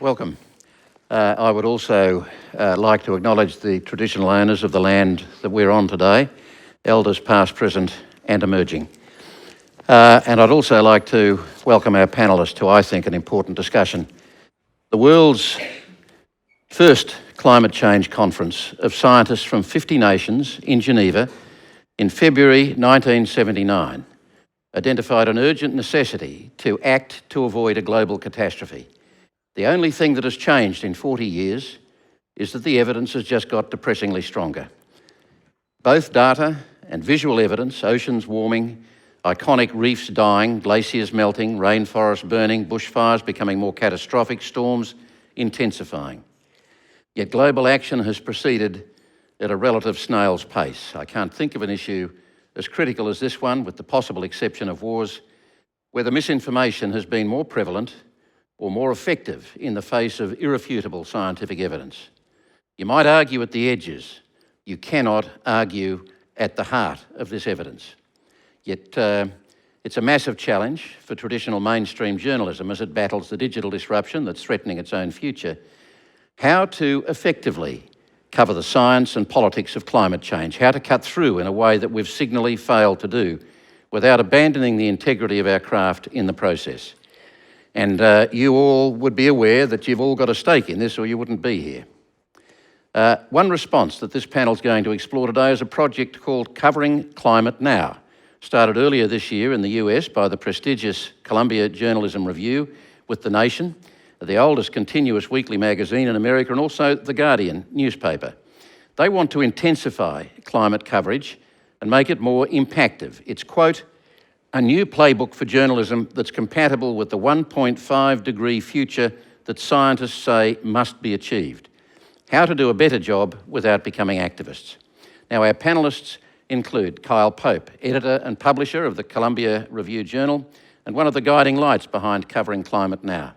Welcome. I would also like to acknowledge the traditional owners of the land that we're on today, elders past, present and emerging. And I'd also like to welcome our panellists to, I think, an important discussion. The world's first climate change conference of scientists from 50 nations in Geneva in February 1979 identified an urgent necessity to act to avoid a global catastrophe. The only thing that has changed in 40 years is that the evidence has just got depressingly stronger. Both data and visual evidence, oceans warming, iconic reefs dying, glaciers melting, rainforests burning, bushfires becoming more catastrophic, storms intensifying. Yet global action has proceeded at a relative snail's pace. I can't think of an issue as critical as this one, with the possible exception of wars, where the misinformation has been more prevalent or more effective in the face of irrefutable scientific evidence. You might argue at the edges. You cannot argue at the heart of this evidence. Yet it's a massive challenge for traditional mainstream journalism as it battles the digital disruption that's threatening its own future. How to effectively cover the science and politics of climate change, how to cut through in a way that we've signally failed to do without abandoning the integrity of our craft in the process. And you all would be aware that you've all got a stake in this or you wouldn't be here. One response that this panel is going to explore today is a project called Covering Climate Now, started earlier this year in the US by the prestigious Columbia Journalism Review with The Nation, the oldest continuous weekly magazine in America, and also The Guardian newspaper. They want to intensify climate coverage and make it more impactful. It's, quote, a new playbook for journalism that's compatible with the 1.5 degree future that scientists say must be achieved. How to do a better job without becoming activists. Now, our panellists include Kyle Pope, editor and publisher of the Columbia Review Journal and one of the guiding lights behind Covering Climate Now.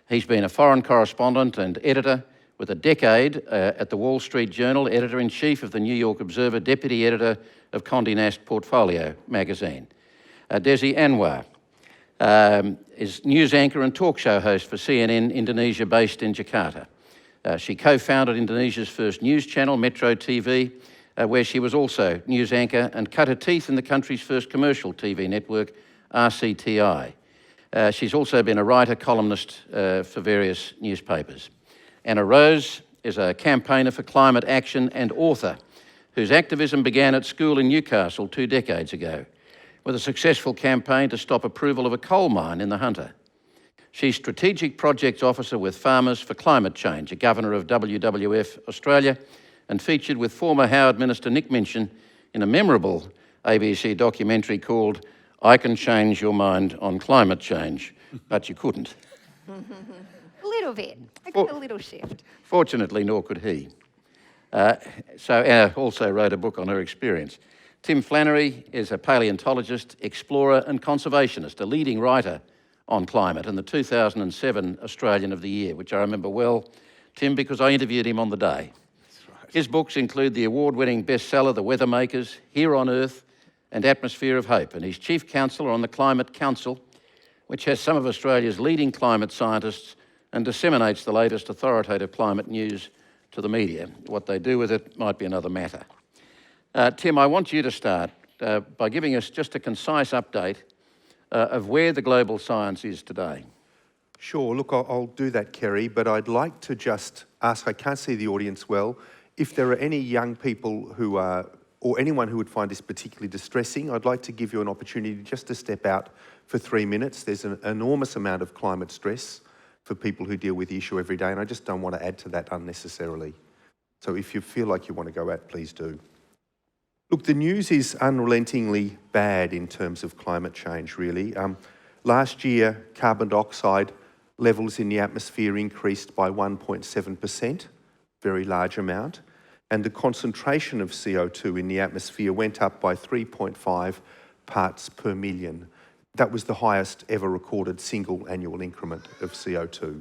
He's been a foreign correspondent and editor with a decade at the Wall Street Journal, editor-in-chief of the New York Observer, deputy editor of Condé Nast Portfolio magazine. Desi Anwar is news anchor and talk show host for CNN Indonesia, based in Jakarta. She co-founded Indonesia's first news channel, Metro TV, where she was also news anchor and cut her teeth in the country's first commercial TV network, RCTI. She's also been a writer, columnist for various newspapers. Anna Rose is a campaigner for climate action and author whose activism began at school in Newcastle 2 decades ago with a successful campaign to stop approval of a coal mine in the Hunter. She's Strategic Projects Officer with Farmers for Climate Change, a governor of WWF Australia, and featured with former Howard Minister Nick Minchin in a memorable ABC documentary called I Can Change Your Mind on Climate Change, but you couldn't. A little bit. I got a little shift. Fortunately, nor could he. So Anna also wrote a book on her experience. Tim Flannery is a paleontologist, explorer and conservationist, a leading writer on climate and the 2007 Australian of the Year, which I remember well, Tim, because I interviewed him on the day. That's right. His books include the award-winning bestseller, The Weathermakers, Here on Earth, and Atmosphere of Hope, and he's chief counsellor on the Climate Council, which has some of Australia's leading climate scientists and disseminates the latest authoritative climate news to the media. What they do with it might be another matter. Tim, I want you to start by giving us just a concise update of where the global science is today. Sure, look, I'll do that, Kerry, but I'd like to just ask, I can't see the audience well, if there are any young people who are or anyone who would find this particularly distressing, I'd like to give you an opportunity just to step out for 3 minutes. There's an enormous amount of climate stress for people who deal with the issue every day, and I just don't want to add to that unnecessarily. So if you feel like you want to go out, please do. Look, the news is unrelentingly bad in terms of climate change, really. Last year, carbon dioxide levels in the atmosphere increased by 1.7%, very large amount. And the concentration of CO2 in the atmosphere went up by 3.5 parts per million. That was the highest ever recorded single annual increment of CO2.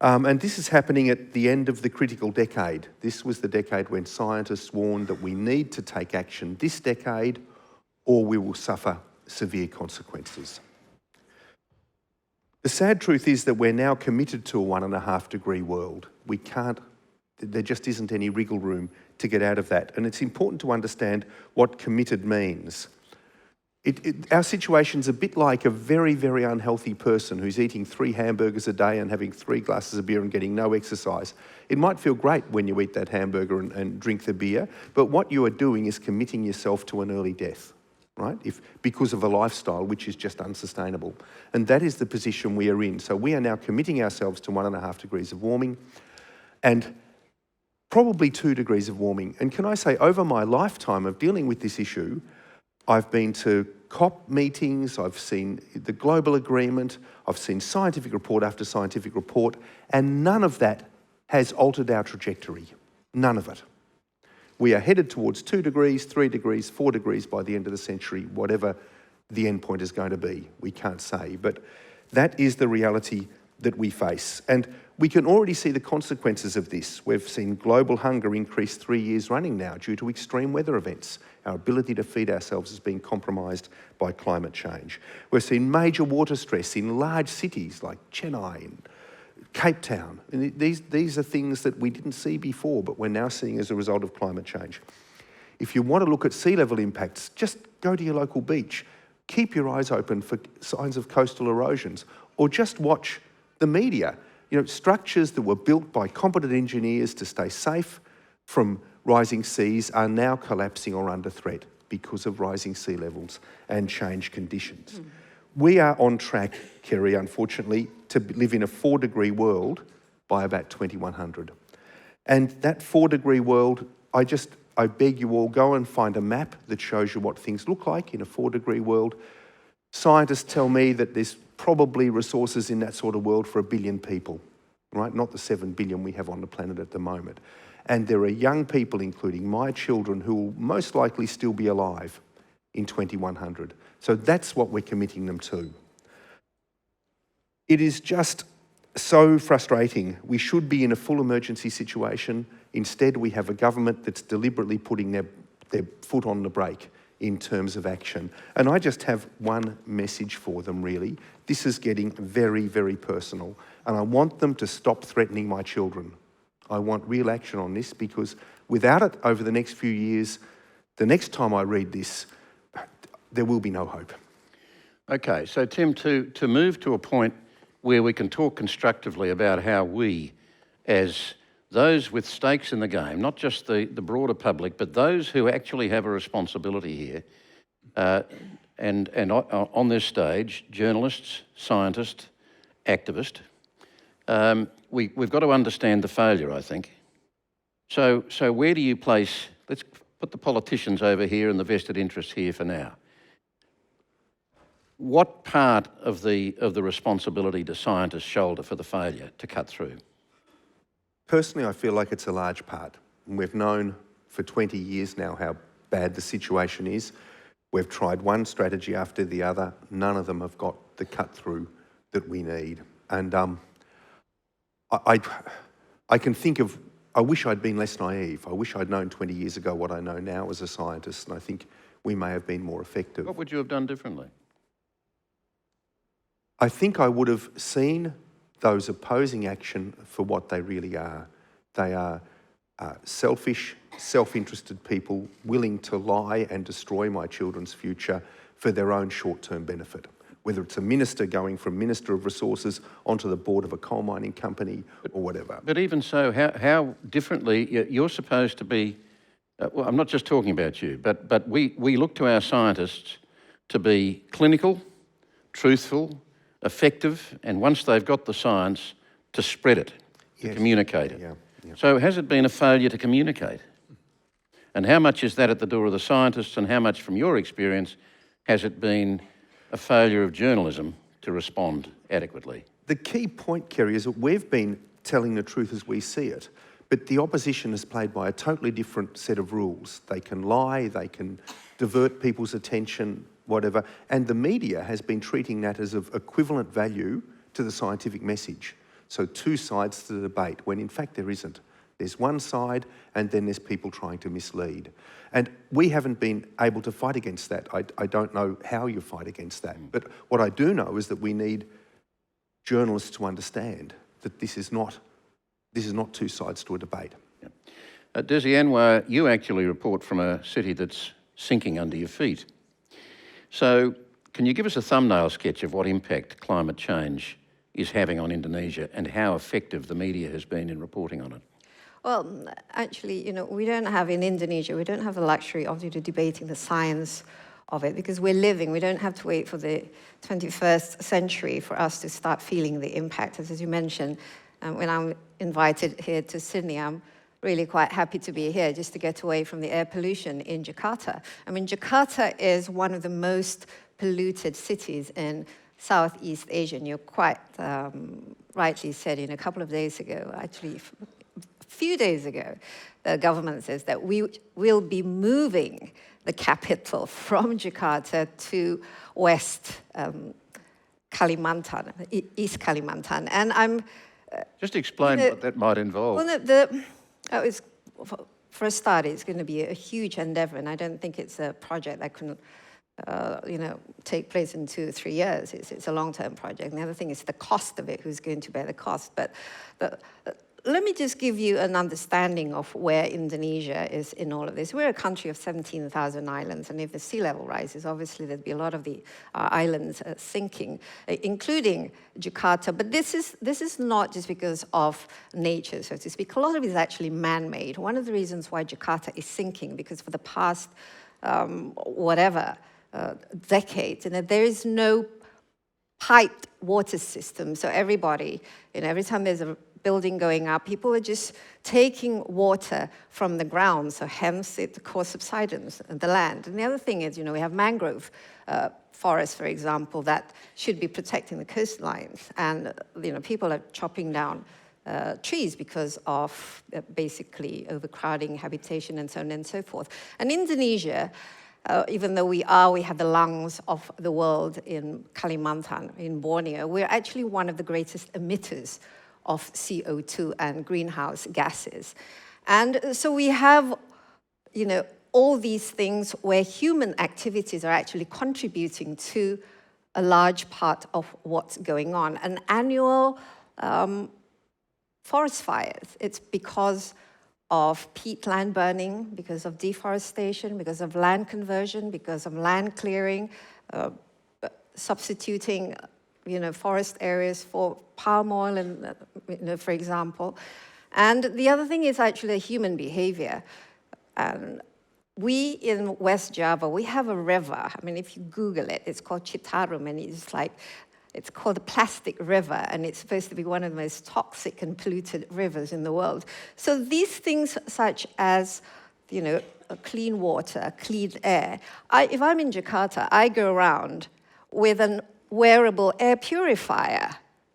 And this is happening at the end of the critical decade. This was the decade when scientists warned that we need to take action this decade or we will suffer severe consequences. The sad truth is that we're now committed to a 1.5 degree world. We can't, there just isn't any wriggle room to get out of that. And it's important to understand what committed means. Our situation's a bit like a very, very unhealthy person who's eating 3 hamburgers a day and having 3 glasses of beer and getting no exercise. It might feel great when you eat that hamburger and drink the beer, but what you are doing is committing yourself to an early death, right? Because of a lifestyle which is just unsustainable. And that is the position we are in. So we are now committing ourselves to 1.5 degrees of warming and probably 2 degrees of warming. And can I say, over my lifetime of dealing with this issue, I've been to COP meetings, I've seen the global agreement, I've seen scientific report after scientific report, and none of that has altered our trajectory. None of it. We are headed towards 2 degrees, 3 degrees, 4 degrees by the end of the century, whatever the end point is going to be. We can't say, but that is the reality that we face. And we can already see the consequences of this. We've seen global hunger increase 3 years running now due to extreme weather events. Our ability to feed ourselves is being compromised by climate change. We've seen major water stress in large cities like Chennai and Cape Town. And these are things that we didn't see before, but we're now seeing as a result of climate change. If you want to look at sea level impacts, just go to your local beach. Keep your eyes open for signs of coastal erosions, or just watch the media. You know, structures that were built by competent engineers to stay safe from rising seas are now collapsing or under threat because of rising sea levels and change conditions. We are on track, Kerry, unfortunately, to live in a 4 degree world by about 2100. And that 4 degree world, I beg you all, go and find a map that shows you what things look like in a 4 degree world. Scientists tell me that there's probably resources in that sort of world for 1 billion people, right? Not the 7 billion we have on the planet at the moment. And there are young people, including my children, who will most likely still be alive in 2100. So that's what we're committing them to. It is just so frustrating. We should be in a full emergency situation. Instead, we have a government that's deliberately putting their foot on the brake in terms of action. And I just have one message for them, really. This is getting very, very personal. And I want them to stop threatening my children. I want real action on this, because without it, over the next few years, the next time I read this, there will be no hope. Okay, so Tim, to move to a point where we can talk constructively about how we, as those with stakes in the game, not just the broader public, but those who actually have a responsibility here, and on this stage, journalists, scientists, activists, we've got to understand the failure, I think. So where do you place, let's put the politicians over here and the vested interests here for now. What part of the responsibility do scientists shoulder for the failure to cut through? Personally, I feel like it's a large part. And we've known for 20 years now how bad the situation is. We've tried one strategy after the other. None of them have got the cut through that we need. And I can think of, I wish I'd been less naive. I wish I'd known 20 years ago what I know now as a scientist, and I think we may have been more effective. What would you have done differently? I think I would have seen those opposing action for what they really are. They are selfish, self-interested people willing to lie and destroy my children's future for their own short-term benefit. Whether it's a minister going from Minister of Resources onto the board of a coal mining company or whatever. But even so, how differently, you're supposed to be, well, I'm not just talking about you, but we look to our scientists to be clinical, truthful, effective, and once they've got the science, to spread it, to communicate it. Yeah. So has it been a failure to communicate? And how much is that at the door of the scientists, and how much, from your experience, has it been a failure of journalism to respond adequately? The key point, Kerry, is that we've been telling the truth as we see it, but the opposition is played by a totally different set of rules. They can lie, they can divert people's attention, whatever, and the media has been treating that as of equivalent value to the scientific message. So 2 sides to the debate, when in fact there isn't. There's one side, and then there's people trying to mislead. And we haven't been able to fight against that. I don't know how you fight against that. But what I do know is that we need journalists to understand that this is not two sides to a debate. Desi Anwar, you actually report from a city that's sinking under your feet. So can you give us a thumbnail sketch of what impact climate change is having on Indonesia and how effective the media has been in reporting on it? Well, actually, we don't have in Indonesia, we don't have the luxury of debating the science of it because we don't have to wait for the 21st century for us to start feeling the impact. As you mentioned, when I'm invited here to Sydney, I'm really quite happy to be here just to get away from the air pollution in Jakarta. I mean, Jakarta is one of the most polluted cities in Southeast Asia. And you're quite rightly said, a couple of days ago, actually a few days ago, the government says that we will be moving the capital from Jakarta to West Kalimantan, East Kalimantan. And I'm... Just explain what that might involve. Well, for a start, it's going to be a huge endeavor, and I don't think it's a project that can take place in 2 or 3 years. It's a long-term project. And the other thing is the cost of it, who's going to bear the cost. But let me just give you an understanding of where Indonesia is in all of this. We're a country of 17,000 islands, and if the sea level rises, obviously there'd be a lot of the islands sinking, including Jakarta. But this is not just because of nature, so to speak. A lot of it is actually man-made. One of the reasons why Jakarta is sinking, because for the past decades, there is no piped water system. So everybody, every time there's a building going up, people are just taking water from the ground, so hence it causes subsidence in the land. And the other thing is, we have mangrove forests, for example, that should be protecting the coastlines. And, people are chopping down trees because of basically overcrowding, habitation, and so on and so forth. And Indonesia, even though we have the lungs of the world in Kalimantan, in Borneo, we're actually one of the greatest emitters of CO2 and greenhouse gases. And so we have, all these things where human activities are actually contributing to a large part of what's going on. An annual forest fires, it's because of peatland burning, because of deforestation, because of land conversion, because of land clearing, substituting forest areas for palm oil, and for example. And the other thing is actually human behavior. And we in West Java, we have a river. I mean, if you Google it, it's called Citarum, and it's called the plastic river, and it's supposed to be one of the most toxic and polluted rivers in the world. So these things such as, clean water, clean air. If I'm in Jakarta, I go around with an wearable air purifier,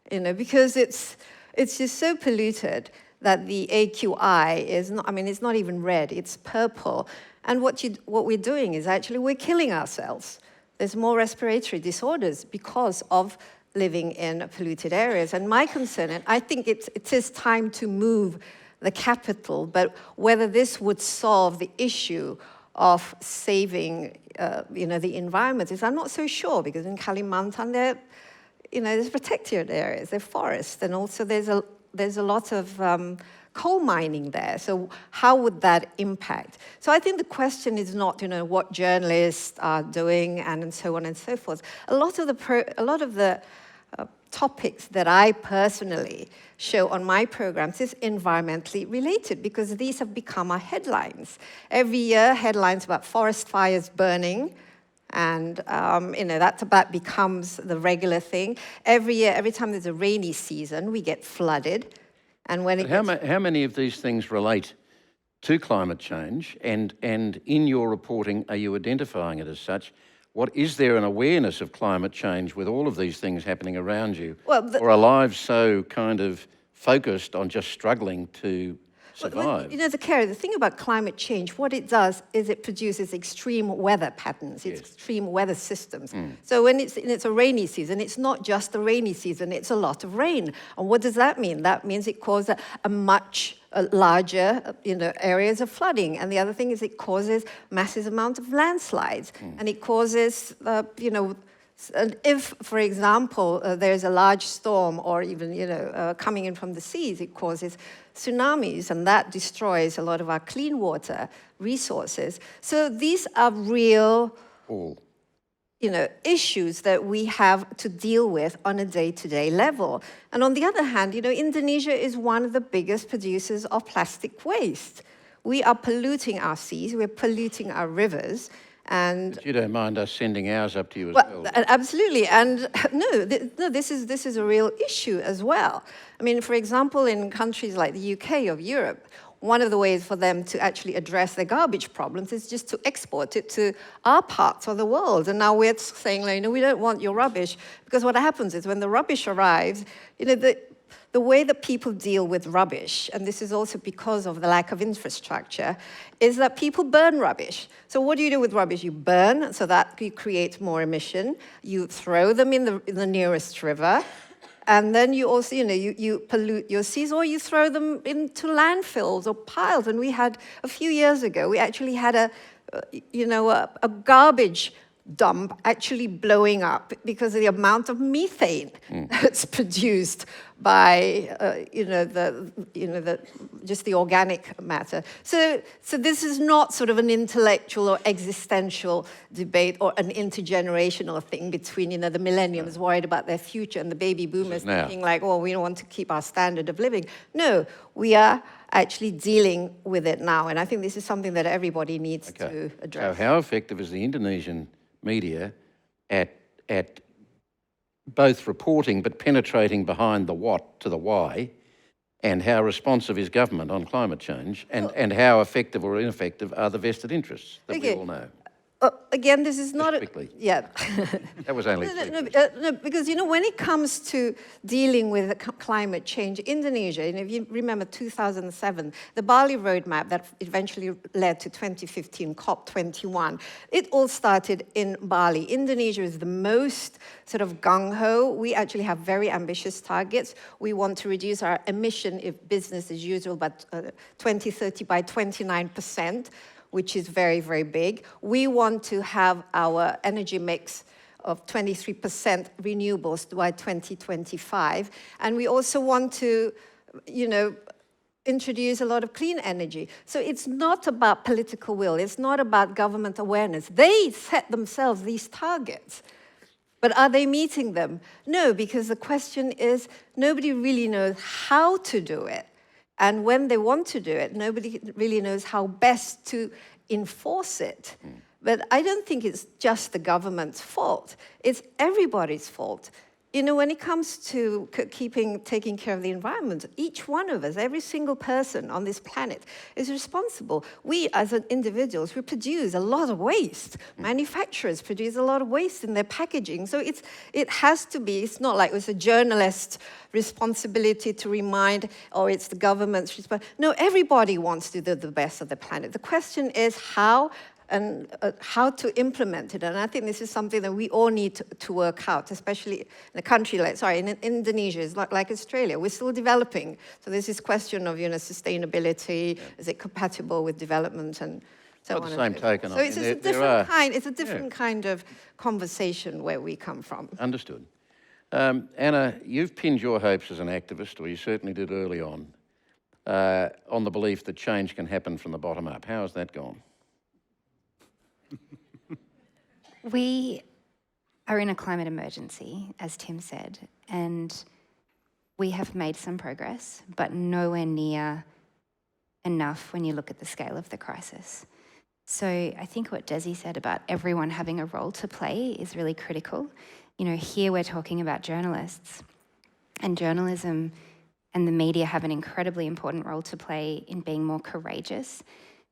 because it's just so polluted that the AQI is not, it's not even red, it's purple. And what we're doing is actually we're killing ourselves. There's more respiratory disorders because of living in polluted areas. And my concern, and I think it is time to move the capital, but whether this would solve the issue of saving the environment is I'm not so sure, because in Kalimantan there's protected areas, there are forests, and also there's a lot of coal mining there. So how would that impact? So I think the question is not what journalists are doing and so on and so forth. A lot of the topics that I personally show on my programs is environmentally related, because these have become our headlines. Every year, headlines about forest fires burning, and that becomes the regular thing. Every year, every time there's a rainy season, we get flooded. And when how many of these things relate to climate change? And in your reporting, are you identifying it as such? Is there an awareness of climate change with all of these things happening around you? Or are lives so kind of focused on just struggling to survive? Kerry, the thing about climate change, what it does is it produces extreme weather patterns, extreme weather systems. So when it's a rainy season, it's not just a rainy season, it's a lot of rain. And what does that mean? That means it causes a much larger areas of flooding. And the other thing is it causes massive amounts of landslides. And it causes And if, for example, there's a large storm or even, coming in from the seas, it causes tsunamis, and that destroys a lot of our clean water resources. So these are real, issues that we have to deal with on a day-to-day level. And on the other hand, Indonesia is one of the biggest producers of plastic waste. We are polluting our seas, we're polluting our rivers, and But you don't mind us sending ours up to you as well? Absolutely, and this is a real issue as well. I mean, for example, in countries like the UK or Europe, one of the ways for them to actually address their garbage problems is just to export it to our parts of the world. And now we're saying, we don't want your rubbish, because what happens is when the rubbish arrives, the way that people deal with rubbish, and this is also because of the lack of infrastructure, is that people burn rubbish. So what do you do with rubbish? You burn, so that you create more emission. You throw them in the nearest river, and then you also, you pollute your seas, or you throw them into landfills or piles. And we had, a few years ago, we actually had a garbage dump actually blowing up because of the amount of methane that's produced by just the organic matter. So this is not sort of an intellectual or existential debate or an intergenerational thing between the millennials worried about their future and the baby boomers thinking like, oh, we don't want to keep our standard of living. No, we are actually dealing with it now, and I think this is something that everybody needs to address. So how effective is the Indonesian media at both reporting but penetrating behind the what to the why, and how responsive is government on climate change, and how effective or ineffective are the vested interests that we all know? Again, this is not quickly. Yeah. That was only no, because when it comes to dealing with climate change, Indonesia, and if you remember 2007, the Bali roadmap that eventually led to 2015 COP21, it all started in Bali. Indonesia is the most sort of gung-ho. We actually have very ambitious targets. We want to reduce our emission, if business as usual, by 2030 by 29%. Which is very, very big. We want to have our energy mix of 23% renewables by 2025. And we also want to, introduce a lot of clean energy. So it's not about political will. It's not about government awareness. They set themselves these targets. But are they meeting them? No, because the question is, nobody really knows how to do it. And when they want to do it, nobody really knows how best to enforce it. But I don't think it's just the government's fault. It's everybody's fault. When it comes to taking care of the environment, each one of us, every single person on this planet is responsible. We, as individuals, we produce a lot of waste. Manufacturers produce a lot of waste in their packaging. So it has to be, it's not like it's a journalist's responsibility to remind, or it's the government's responsibility. No, everybody wants to do the best of the planet. The question is how, and how to implement it. And I think this is something that we all need to work out, especially in a country in Indonesia, it's not like Australia. We're still developing. So there's this question of, sustainability, is it compatible with development and so on. By the same token, so it's a different kind of conversation where we come from. Understood. Anna, you've pinned your hopes as an activist, or you certainly did early on the belief that change can happen from the bottom up. How has that gone? We are in a climate emergency, as Tim said, and we have made some progress, but nowhere near enough when you look at the scale of the crisis. So I think what Desi said about everyone having a role to play is really critical. Here we're talking about journalists, and journalism and the media have an incredibly important role to play in being more courageous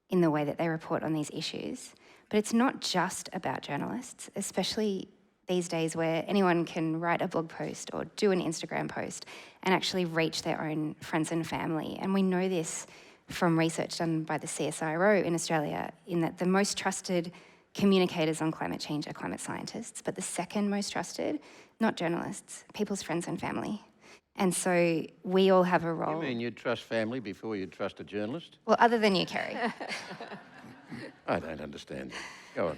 in the way that they report on these issues. But it's not just about journalists, especially these days where anyone can write a blog post or do an Instagram post and actually reach their own friends and family. And we know this from research done by the CSIRO in Australia, in that the most trusted communicators on climate change are climate scientists, but the second most trusted, not journalists, people's friends and family. And so we all have a role. You mean you'd trust family before you'd trust a journalist? Well, other than you, Kerry. I don't understand. Go on.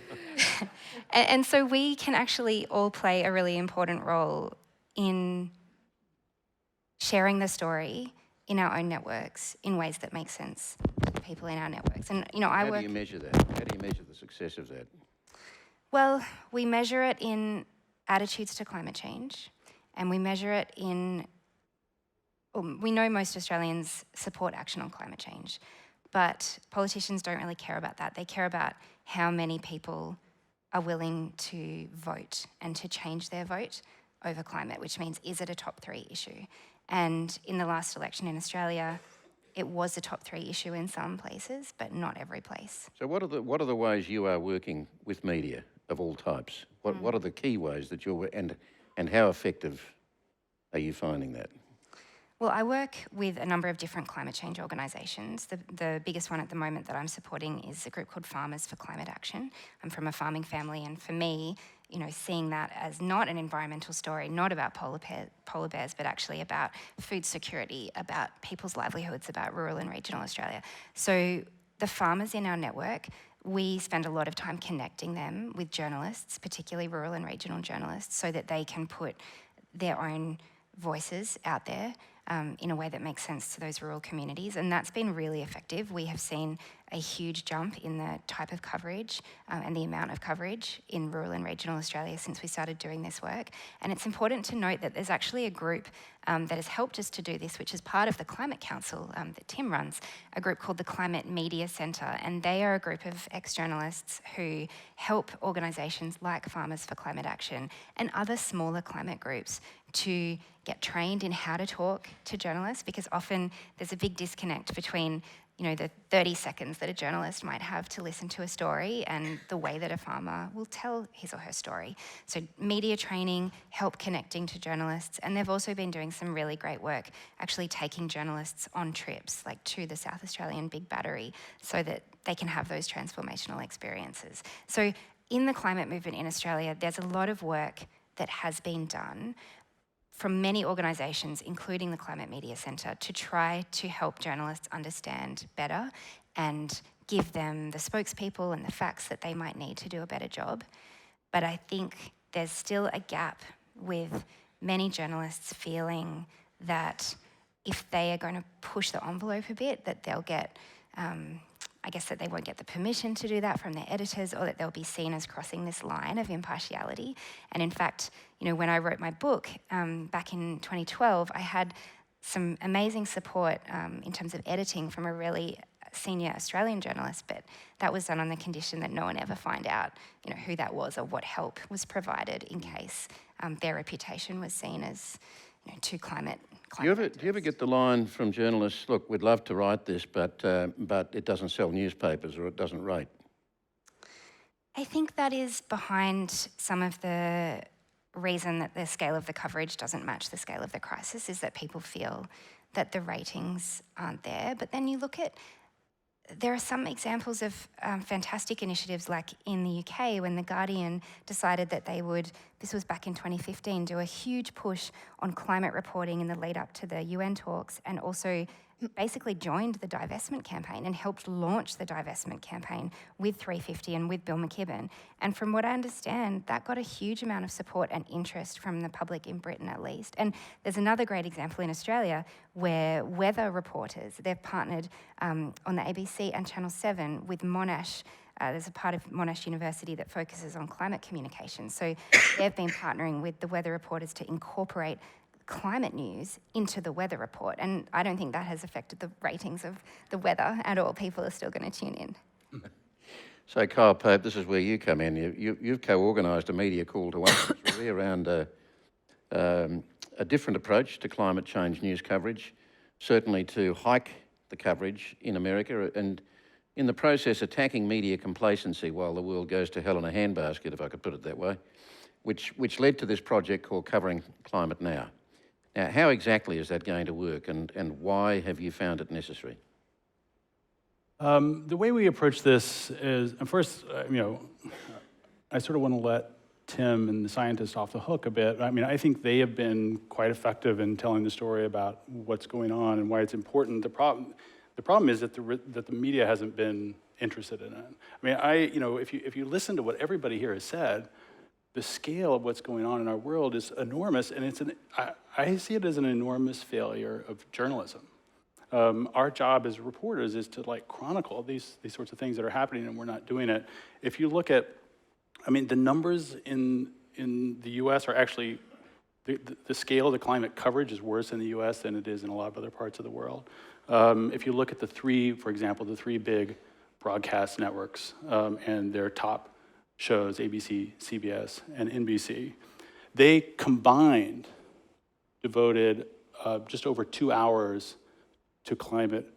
And so we can actually all play a really important role in sharing the story in our own networks in ways that make sense to people in our networks. And, you know, How do you measure that? How do you measure the success of that? Well, we measure it in attitudes to climate change, and we measure it in, we know most Australians support action on climate change, but politicians don't really care about that. They care about how many people are willing to vote and to change their vote over climate, which means, is it a top 3 issue? And in the last election in Australia, it was a top 3 issue in some places, but not every place. So what are the ways you are working with media of all types? What are the key ways that you're, and how effective are you finding that? Well, I work with a number of different climate change organisations. The biggest one at the moment that I'm supporting is a group called Farmers for Climate Action. I'm from a farming family, and for me, you know, seeing that as not an environmental story, not about polar bears, but actually about food security, about people's livelihoods, about rural and regional Australia. So the farmers in our network, we spend a lot of time connecting them with journalists, particularly rural and regional journalists, so that they can put their own voices out there in a way that makes sense to those rural communities, and that's been really effective. We have seen a huge jump in the type of coverage and the amount of coverage in rural and regional Australia since we started doing this work. And it's important to note that there's actually a group that has helped us to do this, which is part of the Climate Council that Tim runs, a group called the Climate Media Centre, and they are a group of ex-journalists who help organisations like Farmers for Climate Action and other smaller climate groups to get trained in how to talk to journalists, because often there's a big disconnect between, you know, the 30 seconds that a journalist might have to listen to a story and the way that a farmer will tell his or her story. So media training, help connecting to journalists, and they've also been doing some really great work actually taking journalists on trips, like to the South Australian Big Battery, so that they can have those transformational experiences. So in the climate movement in Australia, there's a lot of work that has been done from many organisations, including the Climate Media Centre, to try to help journalists understand better and give them the spokespeople and the facts that they might need to do a better job. But I think there's still a gap with many journalists feeling that if they are going to push the envelope a bit, that they'll get, I guess that they won't get the permission to do that from their editors, or that they'll be seen as crossing this line of impartiality. And in fact, you know, when I wrote my book back in 2012, I had some amazing support in terms of editing from a really senior Australian journalist, but that was done on the condition that no one ever find out, you know, who that was or what help was provided in case their reputation was seen as, you know, too climate. Do you ever get the line from journalists, look, we'd love to write this, but it doesn't sell newspapers or it doesn't rate? I think that is behind some of the reason that the scale of the coverage doesn't match the scale of the crisis, is that people feel that the ratings aren't there. But then you look at, there are some examples of fantastic initiatives, like in the UK when The Guardian decided that they would, this was back in 2015, do a huge push on climate reporting in the lead up to the UN talks, and also basically joined the divestment campaign and helped launch the divestment campaign with 350 and with Bill McKibben. And from what I understand, that got a huge amount of support and interest from the public in Britain, at least. And there's another great example in Australia where weather reporters, they've partnered on the ABC and Channel 7 with Monash. There's a part of Monash University that focuses on climate communication. So they've been partnering with the weather reporters to incorporate climate news into the weather report. And I don't think that has affected the ratings of the weather at all. People are still going to tune in. So Kyle Pope, this is where you come in. You've co-organised a media call to arms really around a different approach to climate change news coverage, certainly to hike the coverage in America, and in the process attacking media complacency while the world goes to hell in a handbasket, if I could put it that way, which led to this project called Covering Climate Now. Now, how exactly is that going to work, and why have you found it necessary? The way we approach this is, and first, I sort of want to let Tim and the scientists off the hook a bit. I mean, I think they have been quite effective in telling the story about what's going on and why it's important. The problem is that the media hasn't been interested in it. I mean, if you listen to what everybody here has said, the scale of what's going on in our world is enormous, and I see it as an enormous failure of journalism. Our job as reporters is to like chronicle these sorts of things that are happening, and we're not doing it. If you look at, I mean, the numbers in the U.S. are actually, the scale of the climate coverage is worse in the U.S. than it is in a lot of other parts of the world. If you look at for example, the three big broadcast networks and their top shows, ABC, CBS, and NBC, they combined devoted just over 2 hours to climate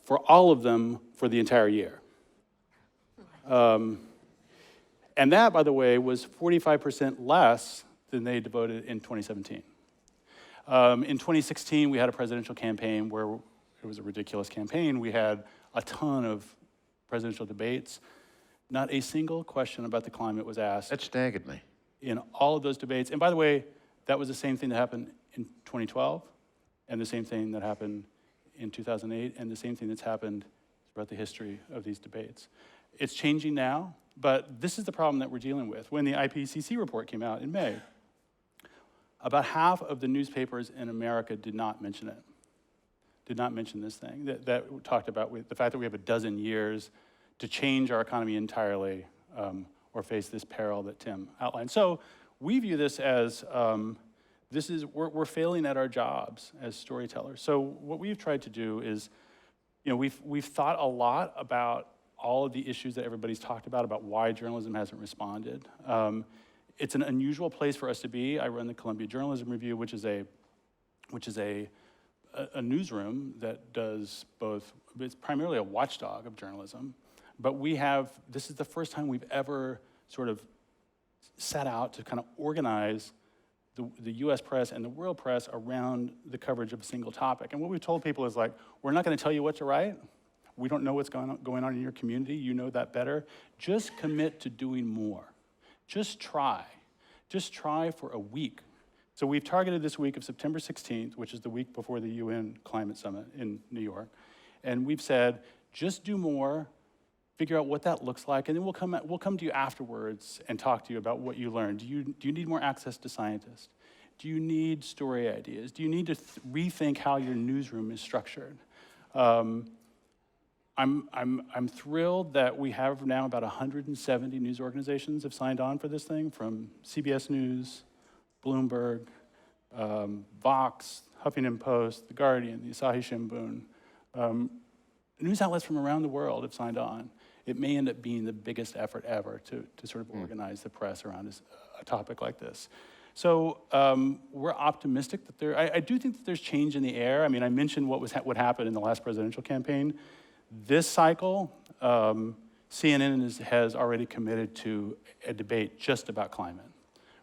for all of them for the entire year. And that, by the way, was 45% less than they devoted in 2017. In 2016, we had a presidential campaign where it was a ridiculous campaign. We had a ton of presidential debates. Not a single question about the climate was asked. That staggered me. In all of those debates. And by the way, that was the same thing that happened in 2012, and the same thing that happened in 2008, and the same thing that's happened throughout the history of these debates. It's changing now, but this is the problem that we're dealing with. When the IPCC report came out in May, about half of the newspapers in America did not mention it, did not mention this thing, that talked about the fact that we have a dozen years to change our economy entirely or face this peril that Tim outlined. So we view this as, we're failing at our jobs as storytellers. So what we've tried to do is, we've thought a lot about all of the issues that everybody's talked about why journalism hasn't responded. It's an unusual place for us to be. I run the Columbia Journalism Review, which is a newsroom that does both, it's primarily a watchdog of journalism, but this is the first time we've ever sort of set out to kind of organize the US press and the world press around the coverage of a single topic. And what we've told people is like, we're not gonna tell you what to write. We don't know what's going on in your community. You know that better. Just commit to doing more. Just try. Just try for a week. So we've targeted this week of September 16th, which is the week before the UN Climate Summit in New York. And we've said, just do more, figure out what that looks like, and then we'll come to you afterwards and talk to you about what you learned. Do you need more access to scientists? Do you need story ideas? Do you need to rethink how your newsroom is structured? I'm thrilled that we have now about 170 news organizations have signed on for this thing, from CBS News, Bloomberg, Vox, Huffington Post, The Guardian, the Asahi Shimbun. News outlets from around the world have signed on. It may end up being the biggest effort ever to sort of organize the press around a topic like this. So we're optimistic that I do think that there's change in the air. I mean, I mentioned what happened in the last presidential campaign. This cycle, CNN has already committed to a debate just about climate,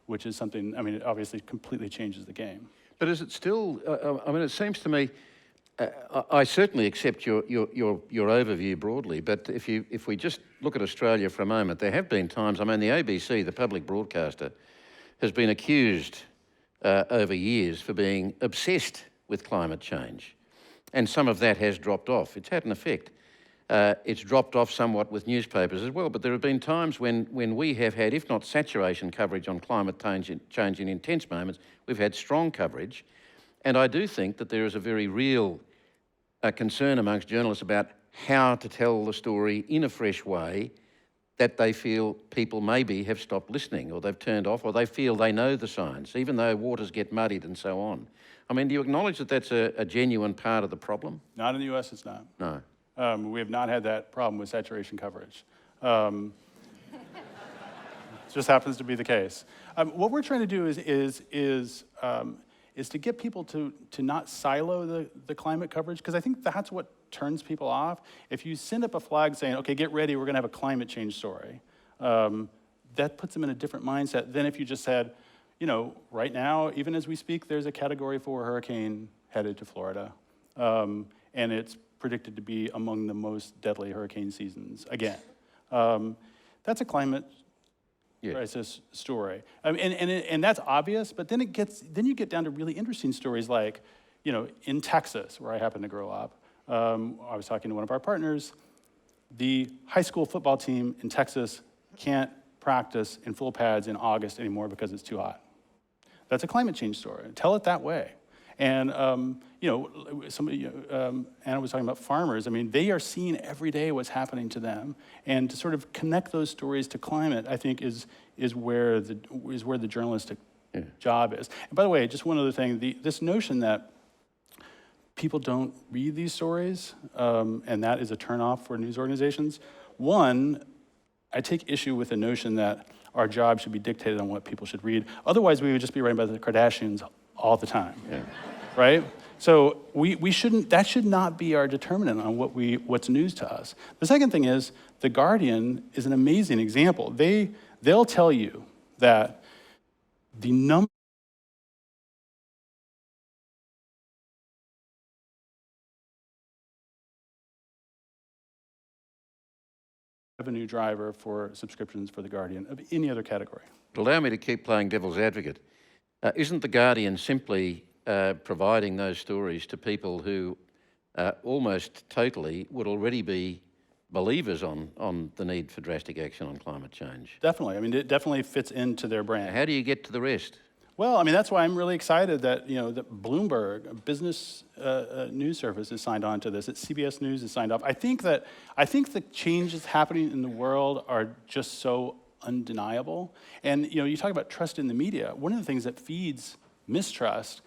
which is something, I mean, it obviously completely changes the game. But is it still, I mean, it seems to me, I certainly accept your overview broadly, but if we just look at Australia for a moment, there have been times, I mean, the ABC, the public broadcaster, has been accused over years for being obsessed with climate change. And some of that has dropped off. It's had an effect. It's dropped off somewhat with newspapers as well, but there have been times when we have had, if not saturation coverage on climate change in intense moments, we've had strong coverage. And I do think that there is a very real concern amongst journalists about how to tell the story in a fresh way that they feel people maybe have stopped listening, or they've turned off, or they feel they know the science, even though waters get muddied and so on. I mean, do you acknowledge that that's a genuine part of the problem? Not in the US, it's not. No. We have not had that problem with saturation coverage. It just happens to be the case. What we're trying to do is to get people to not silo the climate coverage, because I think that's what turns people off. If you send up a flag saying, okay, get ready, we're gonna have a climate change story, that puts them in a different mindset than if you just said, right now, even as we speak, there's a Category 4 hurricane headed to Florida, and it's predicted to be among the most deadly hurricane seasons again. That's a climate crisis story, and that's obvious. But then you get down to really interesting stories like, in Texas, where I happen to grow up. I was talking to one of our partners. the high school football team in Texas can't practice in full pads in August anymore because it's too hot. That's a climate change story. Tell it that way. And Anna was talking about farmers. I mean, they are seeing every day what's happening to them, and to sort of connect those stories to climate, I think, is where the journalistic job is. And by the way, just one other thing: this notion that people don't read these stories, and that is a turnoff for news organizations. One, I take issue with the notion that our job should be dictated on what people should read. Otherwise, we would just be writing about the Kardashians all the time, right? So we shouldn't. That should not be our determinant on what's news to us. The second thing is, The Guardian is an amazing example. They'll tell you that the number revenue driver for subscriptions for The Guardian of any other category. Allow me to keep playing devil's advocate. Isn't The Guardian simply providing those stories to people who almost totally would already be believers on the need for drastic action on climate change? Definitely. I mean, it definitely fits into their brand. How do you get to the rest? Well, I mean, that's why I'm really excited that, that Bloomberg, a business news service, is signed on to this. That CBS News is signed off. I think the changes happening in the world are just so undeniable. And, you talk about trust in the media. One of the things that feeds mistrust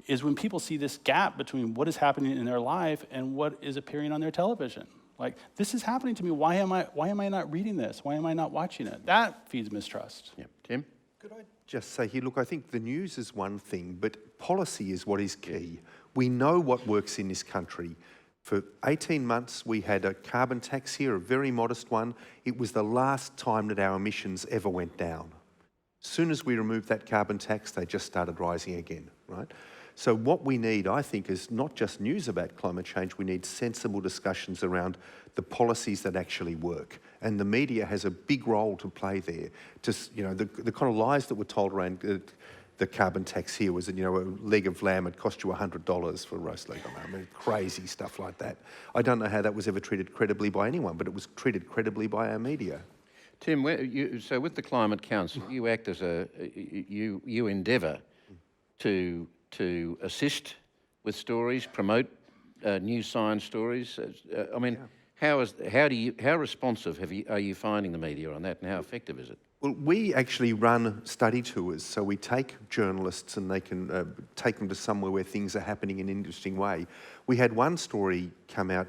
is when people see this gap between what is happening in their life and what is appearing on their television. Like, this is happening to me. Why am I not reading this? Why am I not watching it? That feeds mistrust. Yep. Tim? Could I just say here, look, I think the news is one thing, but policy is what is key. We know what works in this country. For 18 months, we had a carbon tax here, a very modest one. It was the last time that our emissions ever went down. As soon as we removed that carbon tax, they just started rising again, right? So what we need, I think, is not just news about climate change. We need sensible discussions around the policies that actually work. And the media has a big role to play there. Just, the kind of lies that were told around the carbon tax here was that, a leg of lamb, it cost you $100 for a roast leg of lamb. I mean, crazy stuff like that. I don't know how that was ever treated credibly by anyone, but it was treated credibly by our media. Tim, so with the Climate Council, you act as you endeavour to assist with stories, promote new science stories. How responsive are you finding the media on that, and how effective is it? Well, we actually run study tours, so we take journalists and they can take them to somewhere where things are happening in an interesting way. We had one story come out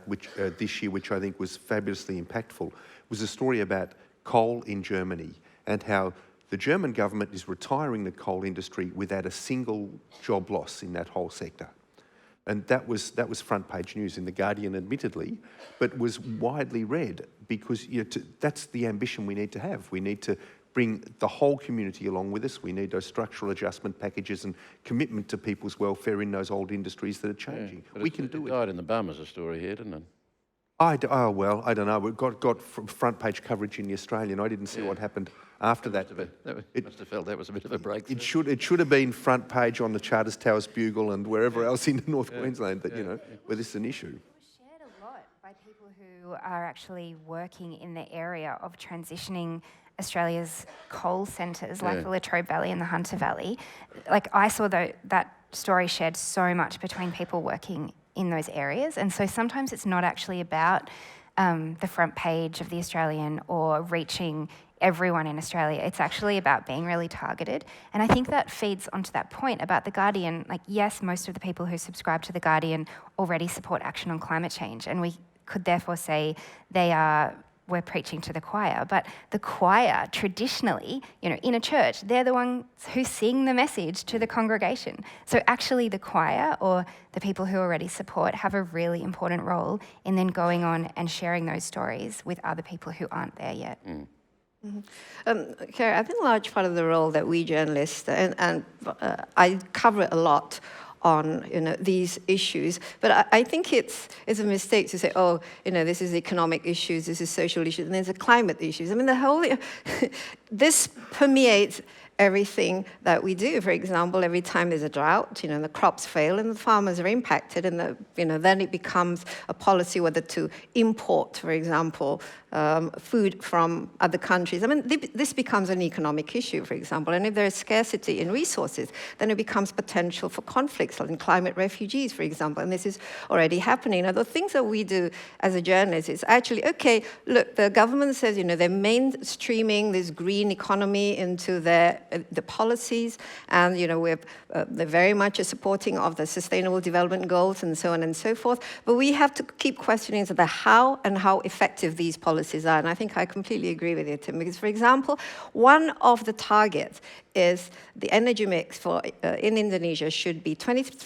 this year, which I think was fabulously impactful. It was a story about coal in Germany and how the German government is retiring the coal industry without a single job loss in that whole sector. And that was front page news in The Guardian, admittedly, but was widely read because that's the ambition we need to have. We need to bring the whole community along with us. We need those structural adjustment packages and commitment to people's welfare in those old industries that are changing. Yeah, we can do it. It died in the bum as a story here, didn't it? Well, I don't know. It got front page coverage in The Australian. I didn't see what happened after that. It must have felt that was a bit of a breakthrough. It should have been front page on the Charters Towers Bugle and wherever else in North Queensland that, where this is an issue. It was shared a lot by people who are actually working in the area of transitioning Australia's coal centres, like the Latrobe Valley and the Hunter Valley. Like, I saw that story shared so much between people working in those areas. And so sometimes it's not actually about the front page of The Australian or reaching everyone in Australia. It's actually about being really targeted. And I think that feeds onto that point about The Guardian. Like, yes, most of the people who subscribe to The Guardian already support action on climate change, and we could therefore say we're preaching to the choir. But the choir, traditionally, in a church, they're the ones who sing the message to the congregation. So actually the choir, or the people who already support, have a really important role in then going on and sharing those stories with other people who aren't there yet. Kerry, I think a large part of the role that we journalists, and I cover it a lot on these issues, but I think it's a mistake to say, this is economic issues, this is social issues, and there's a climate issues. I mean, the whole this permeates everything that we do. For example, every time there's a drought, you know, the crops fail and the farmers are impacted, and then it becomes a policy whether to import, for example, food from other countries. I mean, this becomes an economic issue, for example, and if there is scarcity in resources, then it becomes potential for conflicts, like in climate refugees, for example, and this is already happening. Now, the things that we do as a journalist is actually, okay, look, the government says, you know, they're mainstreaming this green economy into the policies, and, you know, they're very much supporting of the Sustainable Development Goals and so on and so forth, but we have to keep questioning the how and how effective these policies are, and I think I completely agree with you, Tim, because, for example, one of the targets is the energy mix for in Indonesia should be 23%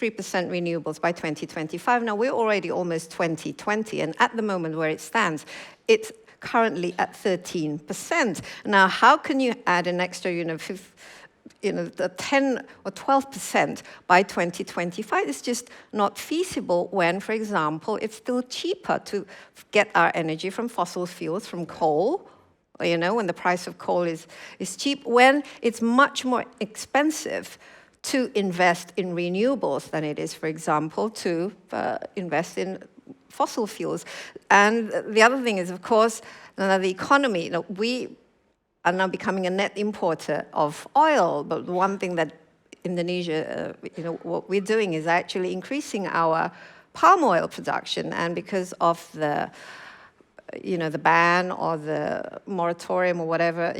renewables by 2025. Now, we're already almost 2020, and at the moment where it stands, it's currently at 13%. Now, how can you add an extra, the 10 or 12% by 2025? It's just not feasible when, for example, it's still cheaper to get our energy from fossil fuels, from coal, you know, when the price of coal is cheap, when it's much more expensive to invest in renewables than it is, for example, to invest in fossil fuels. And the other thing is, of course, the economy. You know, we are now becoming a net importer of oil, but one thing that Indonesia, what we're doing is actually increasing our palm oil production, and because of the ban or the moratorium or whatever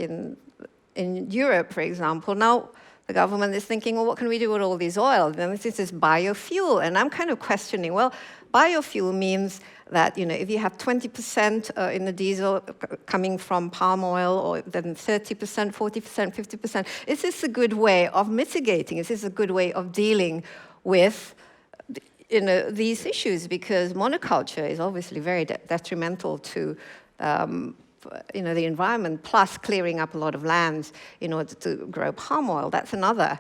in Europe, for example, now the government is thinking, well, what can we do with all this oil? Then this is biofuel, and I'm kind of questioning, well, biofuel means that, you know, if you have 20% in the diesel coming from palm oil, or then 30%, 40%, 50%, is this a good way of mitigating? Is this a good way of dealing with, these issues? Because monoculture is obviously very detrimental to the environment, plus clearing up a lot of lands in order to grow palm oil. That's another,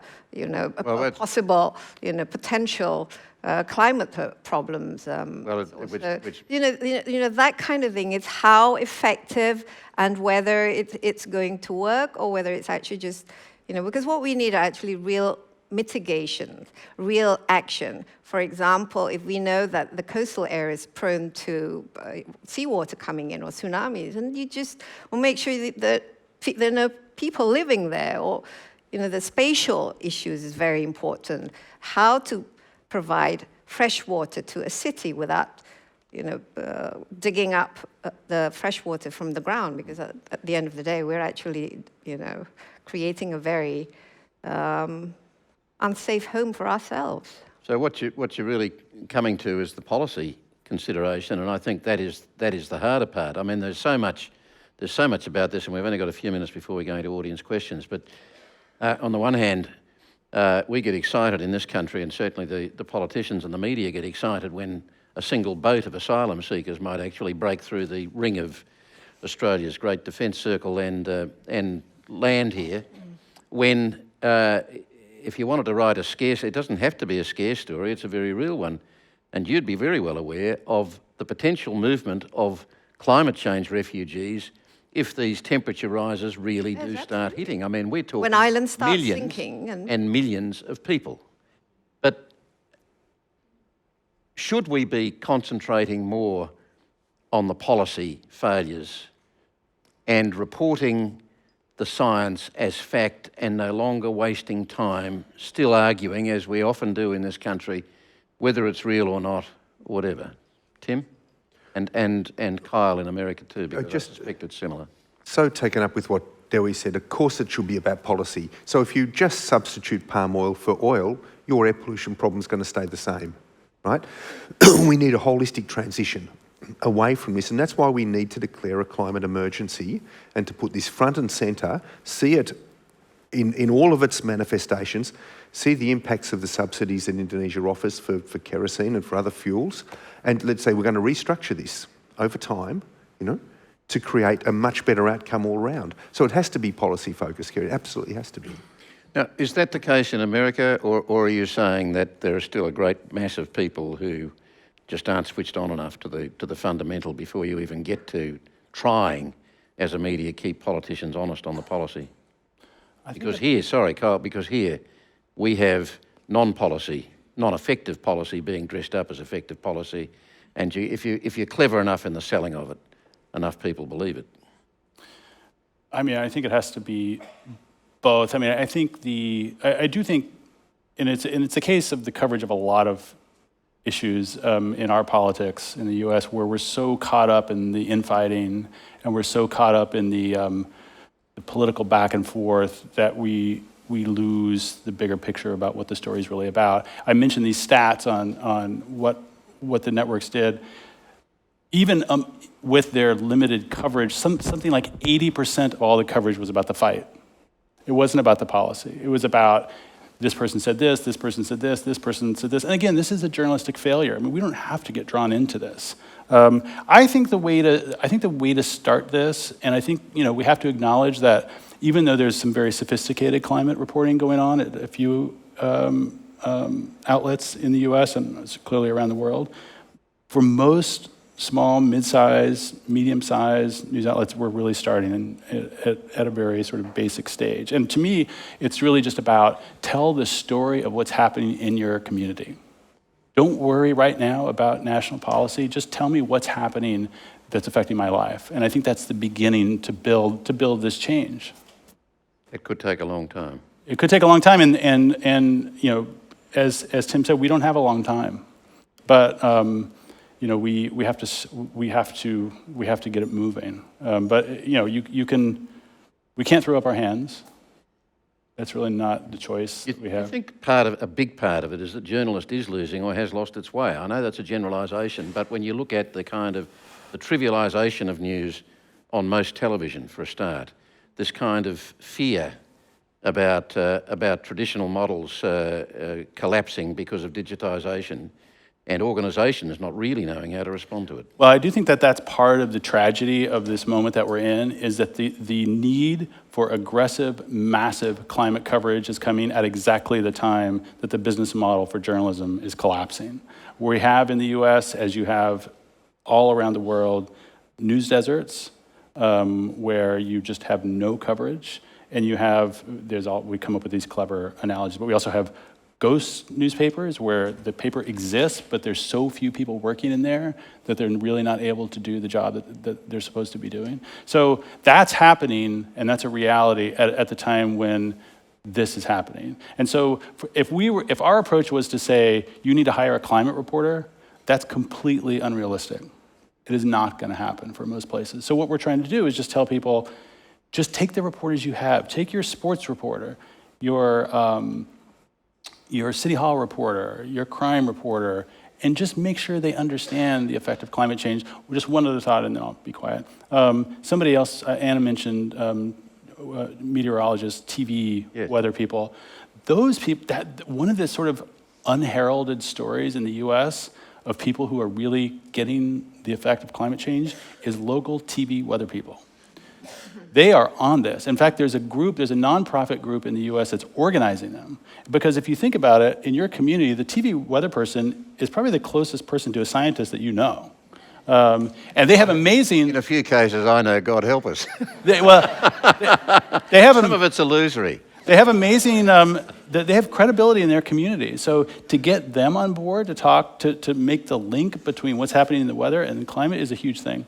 possible, potential climate problems. That kind of thing. It's how effective and whether it's going to work, or whether it's actually just, because what we need are actually real mitigation, real action. For example, if we know that the coastal area is prone to seawater coming in or tsunamis, and you just will make sure that there are no people living there, or the spatial issues is very important. How to provide fresh water to a city without digging up the fresh water from the ground, because at the end of the day, we're actually creating a very unsafe home for ourselves. So what you're really coming to is the policy consideration, and I think that is the harder part. I mean, there's so much about this, and we've only got a few minutes before we go into audience questions. But on the one hand, we get excited in this country, and certainly the politicians and the media get excited when a single boat of asylum seekers might actually break through the ring of Australia's great defence circle and land here. When if you wanted to write it doesn't have to be a scare story, it's a very real one. And you'd be very well aware of the potential movement of climate change refugees if these temperature rises really do start hitting. I mean, we're talking when islands start millions sinking and millions of people. But should we be concentrating more on the policy failures and reporting the science as fact, and no longer wasting time still arguing, as we often do in this country, whether it's real or not, or whatever? Tim? And Kyle in America too, because I suspect it's similar. So taken up with what Dewey said, of course it should be about policy. So if you just substitute palm oil for oil, your air pollution problem is going to stay the same, right? We need a holistic transition away from this, and that's why we need to declare a climate emergency and to put this front and centre, see it in all of its manifestations, see the impacts of the subsidies that Indonesia offers for kerosene and for other fuels, and let's say we're going to restructure this over time, to create a much better outcome all around. So it has to be policy focused, Kerry. It absolutely has to be. Now, is that the case in America, or are you saying that there are still a great mass of people who just aren't switched on enough to the fundamental before you even get to trying, as a media, keep politicians honest on the policy? Because here, sorry, Kyle, because here we have non-policy, non-effective policy being dressed up as effective policy, and if you're clever enough in the selling of it, enough people believe it. I mean, I think it has to be both. I mean, I think I do think, and it's a case of the coverage of a lot of issues in our politics in the U.S. where we're so caught up in the infighting and we're so caught up in the political back and forth that we lose the bigger picture about what the story is really about. I mentioned these stats on what the networks did. Even with their limited coverage, something like 80% of all the coverage was about the fight. It wasn't about the policy. It was about this person said this person said this person said this. And again, this is a journalistic failure. I mean, we don't have to get drawn into this. I think the way to start this, and I think we have to acknowledge that even though there's some very sophisticated climate reporting going on at a few outlets in the U.S. and clearly around the world, for most small, mid-sized, medium-sized news outlets, we're really starting at a very sort of basic stage. And to me, it's really just about tell the story of what's happening in your community. Don't worry right now about national policy. Just tell me what's happening that's affecting my life. And I think that's the beginning to build this change. It could take a long time. It could take a long time, and as Tim said, we don't have a long time, but we have to get it moving. But we can't throw up our hands. That's really not the choice that we have. I think a big part of it is that journalist is losing or has lost its way. I know that's a generalisation, but when you look at the trivialisation of news on most television, for a start, this kind of fear about traditional models collapsing because of digitisation, and organisations not really knowing how to respond to it. Well, I do think that that's part of the tragedy of this moment that we're in, is that the need for aggressive, massive climate coverage is coming at exactly the time that the business model for journalism is collapsing. We have in the US, as you have all around the world, news deserts where you just have no coverage, and we come up with these clever analogies, but we also have ghost newspapers where the paper exists, but there's so few people working in there that they're really not able to do the job that they're supposed to be doing. So that's happening, and that's a reality at the time when this is happening. And so if our approach was to say, you need to hire a climate reporter, that's completely unrealistic. It is not going to happen for most places. So what we're trying to do is just tell people, just take the reporters you have. Take your sports reporter, your city hall reporter, your crime reporter, and just make sure they understand the effect of climate change. Just one other thought, and then I'll be quiet. Somebody else, Anna mentioned meteorologists, TV, yes, weather people. Those people, one of the sort of unheralded stories in the US of people who are really getting the effect of climate change is local TV weather people. They are on this. In fact, there's a nonprofit group in the US that's organizing them. Because if you think about it, in your community, the TV weather person is probably the closest person to a scientist that you know. And they have amazing... In a few cases, I know, God help us. They have some of it's illusory. They have amazing, they have credibility in their community. So to get them on board to talk, to make the link between what's happening in the weather and climate is a huge thing.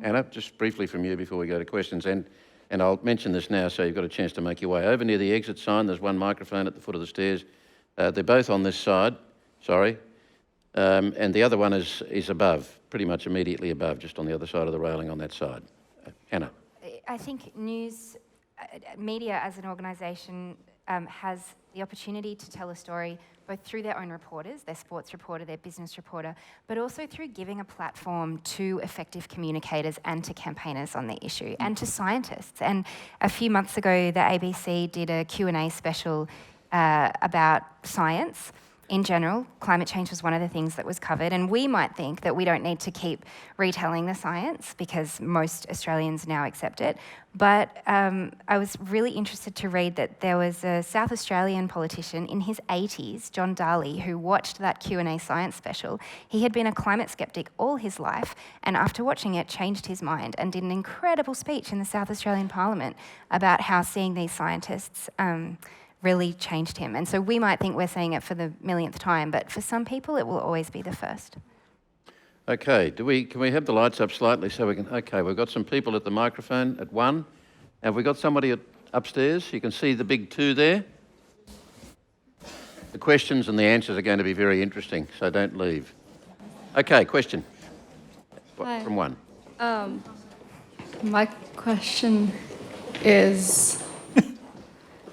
Anna, just briefly from you before we go to questions, and I'll mention this now so you've got a chance to make your way over. Near the exit sign, there's one microphone at the foot of the stairs. They're both on this side, sorry, and the other one is above, pretty much immediately above, just on the other side of the railing on that side. Anna. I think media as an organisation has the opportunity to tell a story both through their own reporters, their sports reporter, their business reporter, but also through giving a platform to effective communicators and to campaigners on the issue and to scientists. And a few months ago, the ABC did a Q&A special about science, in general, climate change was one of the things that was covered, and we might think that we don't need to keep retelling the science because most Australians now accept it. But I was really interested to read that there was a South Australian politician in his 80s, John Dalli, who watched that Q&A science special. He had been a climate skeptic all his life, and after watching it, changed his mind and did an incredible speech in the South Australian Parliament about how seeing these scientists really changed him. And so we might think we're saying it for the millionth time, but for some people it will always be the first. Okay, can we have the lights up slightly so we can, okay, we've got some people at the microphone at 1. Have we got somebody upstairs? You can see the big 2 there. The questions and the answers are going to be very interesting, so don't leave. Okay, question. Hi. From 1. My question is...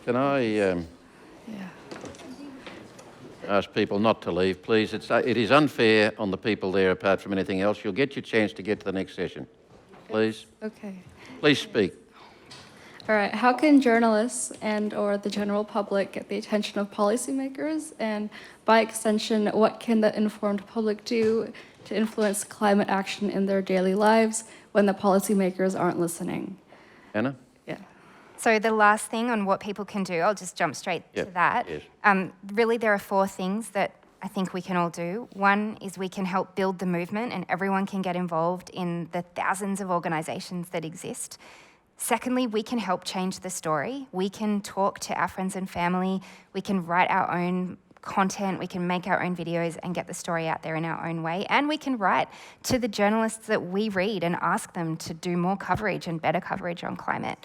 Can I ask people not to leave, please? It is unfair on the people there apart from anything else. You'll get your chance to get to the next session. Please. Okay. Please speak. All right. How can journalists and or the general public get the attention of policymakers? And by extension, what can the informed public do to influence climate action in their daily lives when the policymakers aren't listening? Anna? Yeah. So the last thing on what people can do, I'll just jump straight to that. Yes. Really, there are 4 things that I think we can all do. One is we can help build the movement, and everyone can get involved in the thousands of organisations that exist. Secondly, we can help change the story. We can talk to our friends and family. We can write our own content. We can make our own videos and get the story out there in our own way. And we can write to the journalists that we read and ask them to do more coverage and better coverage on climate.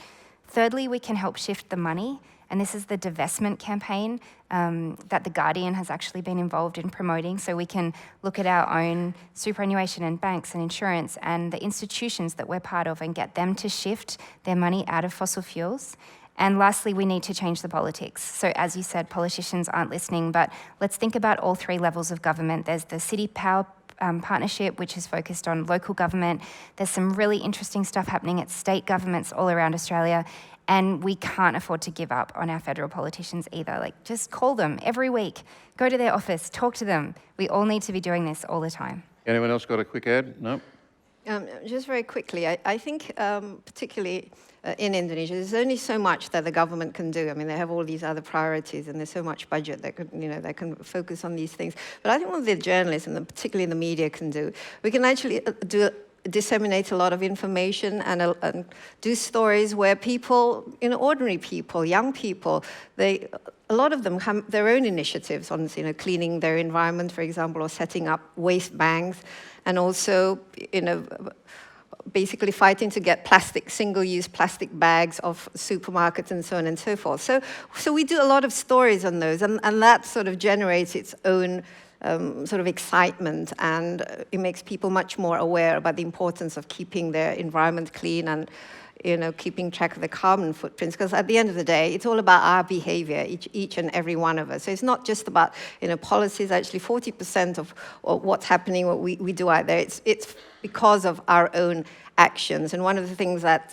Thirdly, we can help shift the money, and this is the divestment campaign that The Guardian has actually been involved in promoting, so we can look at our own superannuation and banks and insurance and the institutions that we're part of and get them to shift their money out of fossil fuels. And lastly, we need to change the politics. So as you said, politicians aren't listening, but let's think about all 3 levels of government. There's the City Power Partnership, which is focused on local government. There's some really interesting stuff happening at state governments all around Australia, and we can't afford to give up on our federal politicians either. Like, just call them every week, go to their office, talk to them. We all need to be doing this all the time. Anyone else got a quick ad? No? Just very quickly, I think particularly in Indonesia, there's only so much that the government can do. I mean, they have all these other priorities, and there's so much budget that could, they can focus on these things. But I think what the journalists, and particularly the media, can do, we can actually disseminate a lot of information and do stories where people, ordinary people, young people, a lot of them have their own initiatives on, cleaning their environment, for example, or setting up waste banks, and also, basically fighting to get single-use plastic bags off supermarkets and so on and so forth. So we do a lot of stories on those, and that sort of generates its own sort of excitement, and it makes people much more aware about the importance of keeping their environment clean and keeping track of the carbon footprints, because at the end of the day, it's all about our behavior, each and every one of us. So it's not just about, policies. Actually, 40% of what's happening, what we do out there, it's because of our own actions. And one of the things that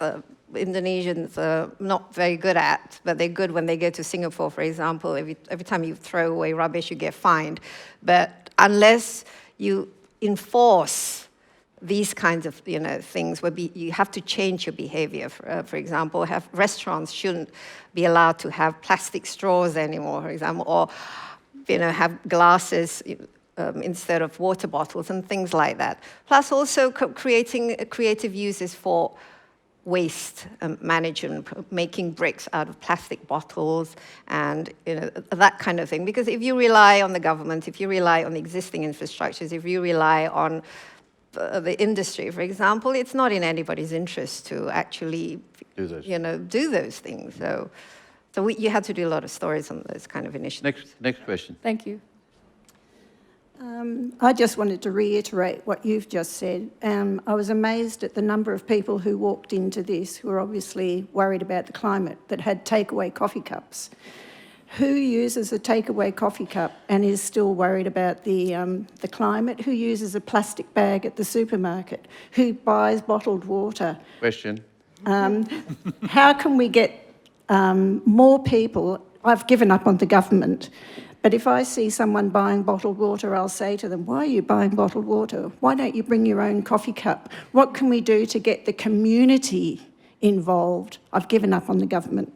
Indonesians are not very good at, but they're good when they go to Singapore, for example. Every time you throw away rubbish, you get fined. But unless you enforce these kinds of things, where you have to change your behavior. For example, restaurants shouldn't be allowed to have plastic straws anymore, for example, or have glasses instead of water bottles and things like that. Plus, also creating creative uses for waste management, making bricks out of plastic bottles, and that kind of thing. Because if you rely on the government, if you rely on the existing infrastructures, if you rely on the industry, for example, it's not in anybody's interest to actually do those things. So you had to do a lot of stories on those kind of initiatives. Next question. Thank you. I just wanted to reiterate what you've just said. I was amazed at the number of people who walked into this who were obviously worried about the climate, that had takeaway coffee cups. Who uses a takeaway coffee cup and is still worried about the climate? Who uses a plastic bag at the supermarket? Who buys bottled water? Question. How can we get more people? I've given up on the government, But if I see someone buying bottled water, I'll say to them, why are you buying bottled water? Why don't you bring your own coffee cup? What can we do to get the community involved? I've given up on the government.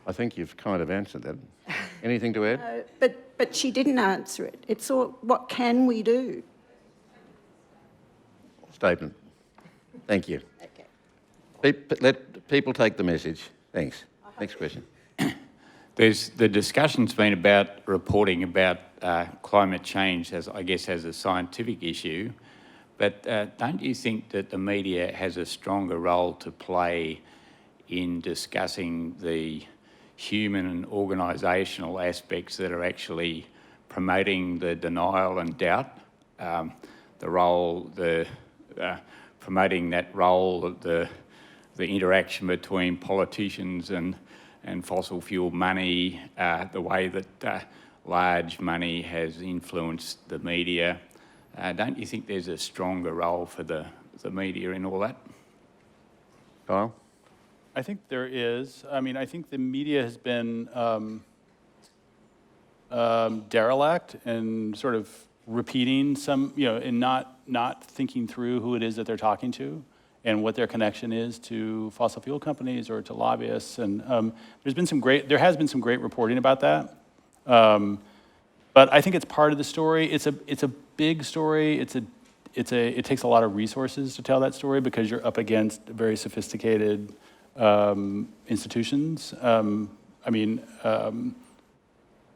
I think you've kind of answered that. Anything to add? But she didn't answer it. It's all, what can we do? Statement. Thank you. Let people take the message. Thanks. Next question. The discussion's been about reporting about climate change as a scientific issue, but don't you think that the media has a stronger role to play in discussing the human and organisational aspects that are actually promoting the denial and doubt, promoting that role of the interaction between politicians and fossil fuel money, the way that large money has influenced the media. Don't you think there's a stronger role for the media in all that? Kyle? I think there is. I mean, I think the media has been derelict and sort of repeating some, and not thinking through who it is that they're talking to and what their connection is to fossil fuel companies or to lobbyists. And there has been some great reporting about that. But I think it's part of the story. It's a big story. It takes a lot of resources to tell that story because you're up against very sophisticated institutions.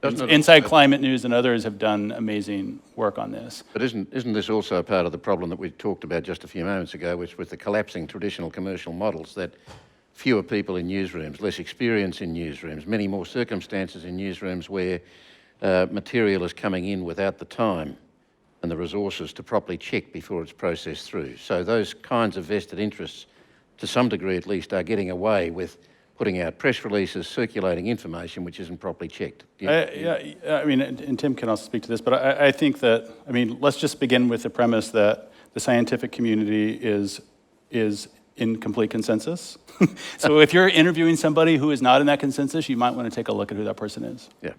Inside Climate News and others have done amazing work on this. But isn't this also a part of the problem that we talked about just a few moments ago, which with the collapsing traditional commercial models, that fewer people in newsrooms, less experience in newsrooms, many more circumstances in newsrooms where material is coming in without the time and the resources to properly check before it's processed through. So those kinds of vested interests, to some degree at least, are getting away with putting out press releases, circulating information which isn't properly checked. And Tim can also speak to this, but I think that, let's just begin with the premise that the scientific community is in complete consensus. So if you're interviewing somebody who is not in that consensus, you might want to take a look at who that person is. Yeah.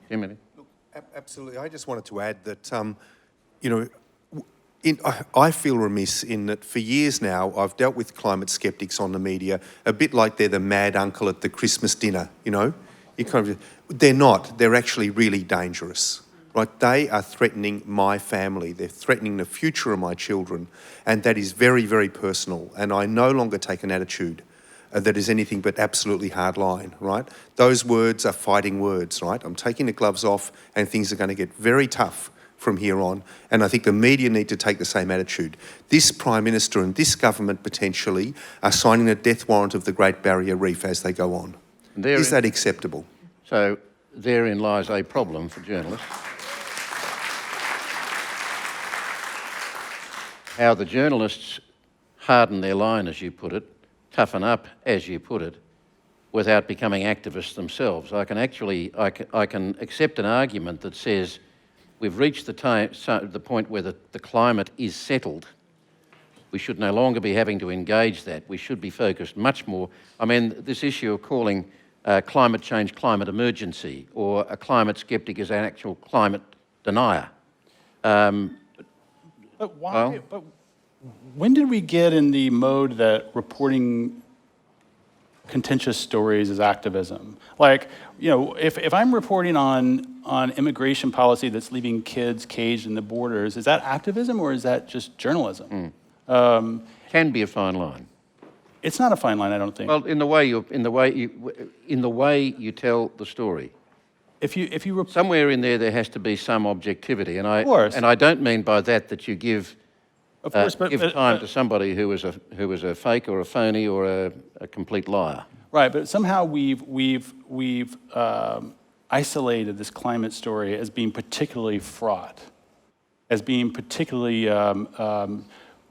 Jimmy? Look, absolutely. I just wanted to add that, I feel remiss in that for years now I've dealt with climate skeptics on the media a bit like they're the mad uncle at the Christmas dinner, They're not. They're actually really dangerous, right? They are threatening my family. They're threatening the future of my children, and that is very, very personal. And I no longer take an attitude that is anything but absolutely hard line, right? Those words are fighting words, right? I'm taking the gloves off and things are going to get very tough from here on, and I think the media need to take the same attitude. This Prime Minister and this government potentially are signing a death warrant of the Great Barrier Reef as they go on. Is that acceptable? So therein lies a problem for journalists. How the journalists harden their line, as you put it, toughen up, as you put it, without becoming activists themselves. I can accept an argument that says we've reached the point where the climate is settled. We should no longer be having to engage that. We should be focused much more. This issue of calling climate change climate emergency, or a climate skeptic is an actual climate denier. But why? But when did we get in the mode that reporting contentious stories is activism? If I'm reporting on immigration policy that's leaving kids caged in the borders, is that activism or is that just journalism? Can be a fine line. It's not a fine line, I don't think. Well, in the way you tell the story. If you somewhere in there has to be some objectivity, and of course. I don't mean by that you give of course, give time to somebody who is a fake or a phony or a complete liar. Right, but somehow we've isolated this climate story as being particularly fraught, as being particularly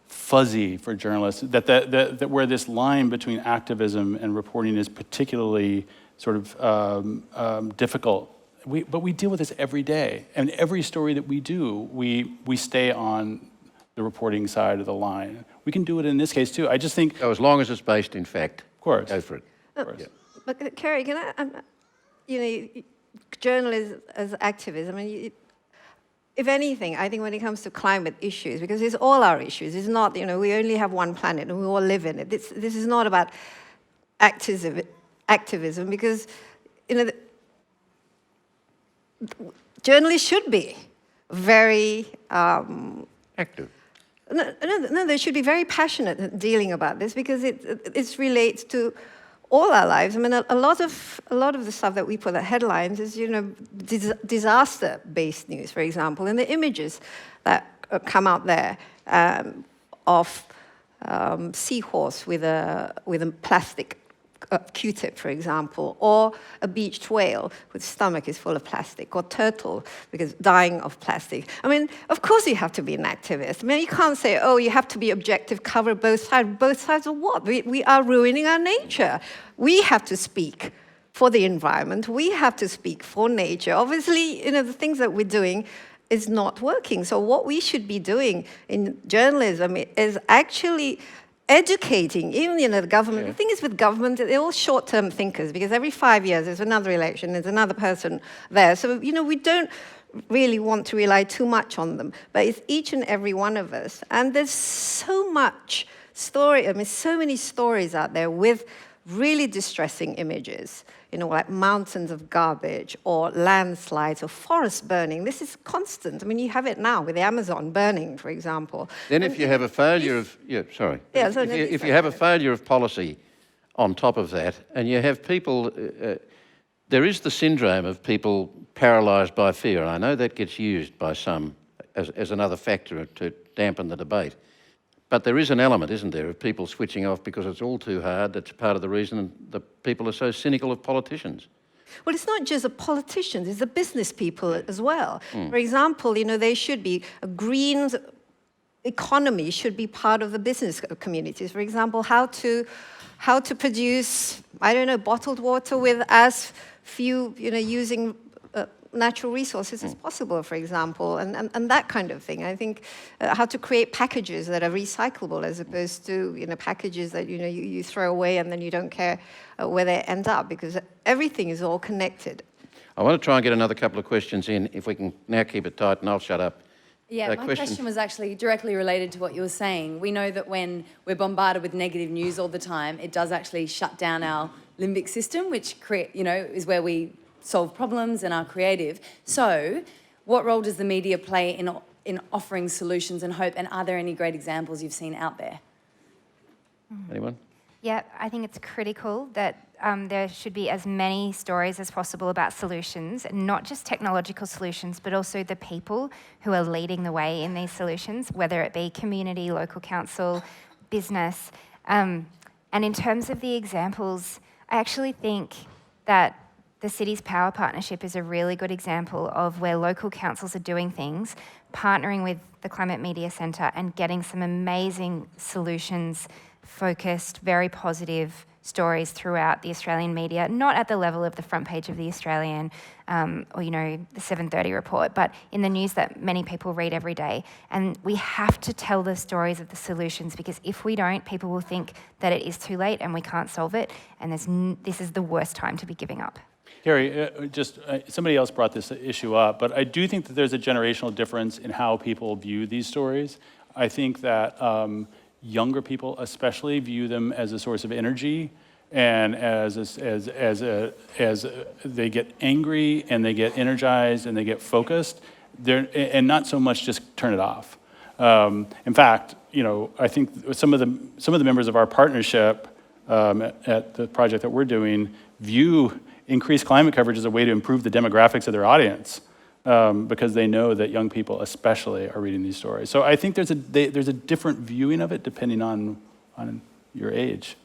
fuzzy for journalists. That where this line between activism and reporting is particularly sort of difficult. But we deal with this every day, and every story that we do, we stay on the reporting side of the line. We can do it in this case too. I just think. So as long as it's based in fact, of course, go for it. But Kerry, can I? journalists as activists, I mean, if anything, I think when it comes to climate issues, because it's all our issues, it's not, you know, we only have one planet and we all live in it. This is not about activism, because, you know, journalists should be very Active. No, they should be very passionate at dealing about this, because it relates to all our lives. I mean, a lot of the stuff that we put at headlines is, you know, disaster-based news, for example, and the images that come out there of seahorse with a plastic Q-tip, for example, or a beached whale whose stomach is full of plastic, or turtle because dying of plastic. I mean, of course you have to be an activist. I mean, you can't say, oh, you have to be objective, cover both sides. Both sides of what? We are ruining our nature. We have to speak for the environment. We have to speak for nature. Obviously, you know, the things that we're doing is not working. So what we should be doing in journalism is actually educating, even, you know, the government. The thing is with government, they're all short-term thinkers, because every 5 years there's another election, there's another person there. So, you know, we don't really want to rely too much on them. But it's each and every one of us. And there's so much story, I mean, so many stories out there with really distressing images, you know, like mountains of garbage, or landslides, or forests burning. This is constant. I mean, you have it now with the Amazon burning, for example. Then if you have a failure of, if you have a failure of policy on top of that, and you have people, there is the syndrome of people paralysed by fear. I know that gets used by some as another factor to dampen the debate. But there is an element, isn't there, of people switching off because it's all too hard. That's part of the reason that people are so cynical of politicians. Well, it's not just the politicians, it's the business people as well. For example, you know, they should be, a green economy should be part of the business communities. For example, how to produce, I don't know, bottled water with as few, you know, using natural resources as possible, for example, and that kind of thing. I think how to create packages that are recyclable, as opposed to, you know, packages that, you know, you throw away and then you don't care where they end up, because everything is all connected. I want to try and get another couple of questions in, if we can now keep it tight, and I'll shut up. Yeah, my question was actually directly related to what you were saying. We know that when we're bombarded with negative news all the time, it does actually shut down our limbic system, which is where we solve problems and are creative. So what role does the media play in offering solutions and hope, and are there any great examples you've seen out there? Anyone? Yeah, I think it's critical that there should be as many stories as possible about solutions, not just technological solutions, but also the people who are leading the way in these solutions, whether it be community, local council, business. And in terms of the examples, I actually think that the Cities Power Partnership is a really good example of where local councils are doing things, partnering with the Climate Media Centre and getting some amazing solutions, focused, very positive stories throughout the Australian media, not at the level of the front page of the Australian or, you know, the 7:30 report, but in the news that many people read every day. And we have to tell the stories of the solutions, because if we don't, people will think that it is too late and we can't solve it, and this is the worst time to be giving up. Kerry, somebody else brought this issue up, but I do think that there's a generational difference in how people view these stories. I think that younger people especially view them as a source of energy, and as they get angry and they get energized and they get focused, and not so much just turn it off. In fact, you know, I think some of the members of our partnership at the project that we're doing view increased climate coverage as a way to improve the demographics of their audience, because they know that young people especially are reading these stories. So I think there's a different viewing of it depending on your age.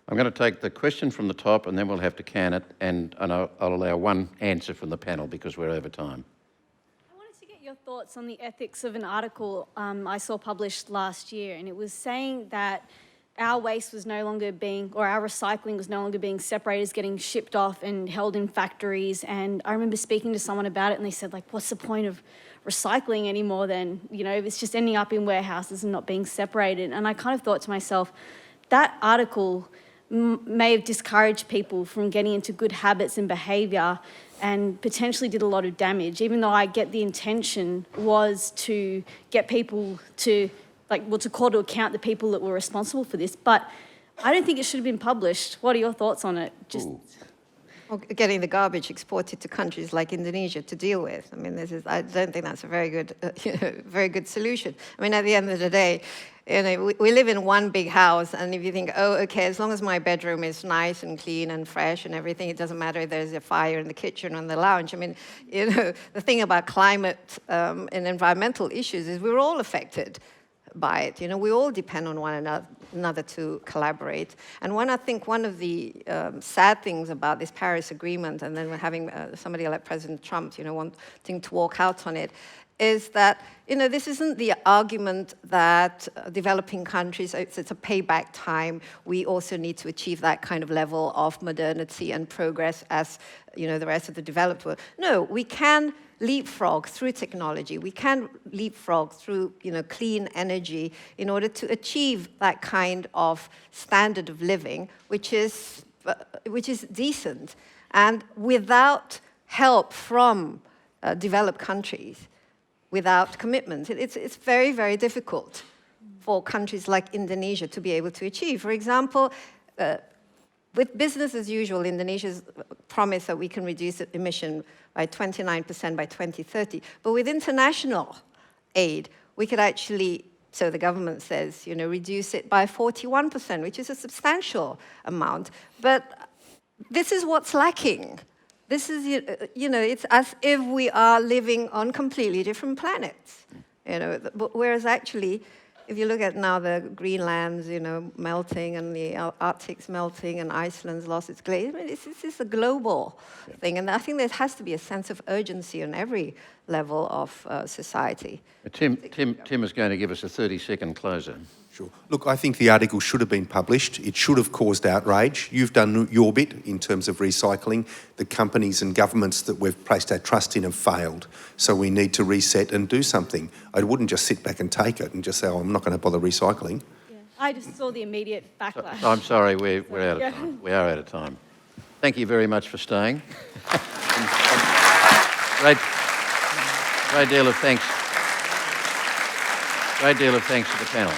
I'm going to take the question from the top, and then we'll have to can it, and I'll allow one answer from the panel because we're over time. I wanted to get your thoughts on the ethics of an article I saw published last year, and it was saying that our waste was no longer being, or our recycling was no longer being separated, it's getting shipped off and held in factories. And I remember speaking to someone about it, and they said, like, what's the point of recycling anymore then? You know, it's just ending up in warehouses and not being separated. And I kind of thought to myself, that article may have discouraged people from getting into good habits and behaviour and potentially did a lot of damage, even though I get the intention was to get people to, to call to account the people that were responsible for this. But I don't think it should have been published. What are your thoughts on it? Or getting the garbage exported to countries like Indonesia to deal with. I mean, I don't think that's a very good, very good solution. I mean, at the end of the day, we live in one big house, and if you think, oh, okay, as long as my bedroom is nice and clean and fresh and everything, it doesn't matter if there's a fire in the kitchen or in the lounge. I mean, the thing about climate and environmental issues is we're all affected by it. We all depend on one another to collaborate. And I think one of the sad things about this Paris Agreement, and then we're having somebody like President Trump, wanting to walk out on it, is that, this isn't the argument that developing countries, it's a payback time. We also need to achieve that kind of level of modernity and progress as, the rest of the developed world. No, we can leapfrog through technology. We can leapfrog through, clean energy in order to achieve that kind of standard of living, which is decent, and without help from developed countries, without commitment. It's very, very difficult for countries like Indonesia to be able to achieve. For example, with business as usual, Indonesia's promise that we can reduce emission by 29% by 2030. But with international aid, we could actually, so the government says, reduce it by 41%, which is a substantial amount. But this is what's lacking. This is, it's as if we are living on completely different planets. Whereas actually, if you look at now the Greenland's, melting and the Arctic's melting and Iceland's lost its glacier, this is a global thing. And I think there has to be a sense of urgency on every level of society. Tim is going to give us a 30-second closer. Sure. Look, I think the article should have been published. It should have caused outrage. You've done your bit in terms of recycling. The companies and governments that we've placed our trust in have failed. So we need to reset and do something. I wouldn't just sit back and take it and just say, oh, I'm not going to bother recycling. Yeah. I just saw the immediate backlash. I'm sorry, we're out of time. We are out of time. Thank you very much for staying. Great deal of thanks. Great deal of thanks to the panel.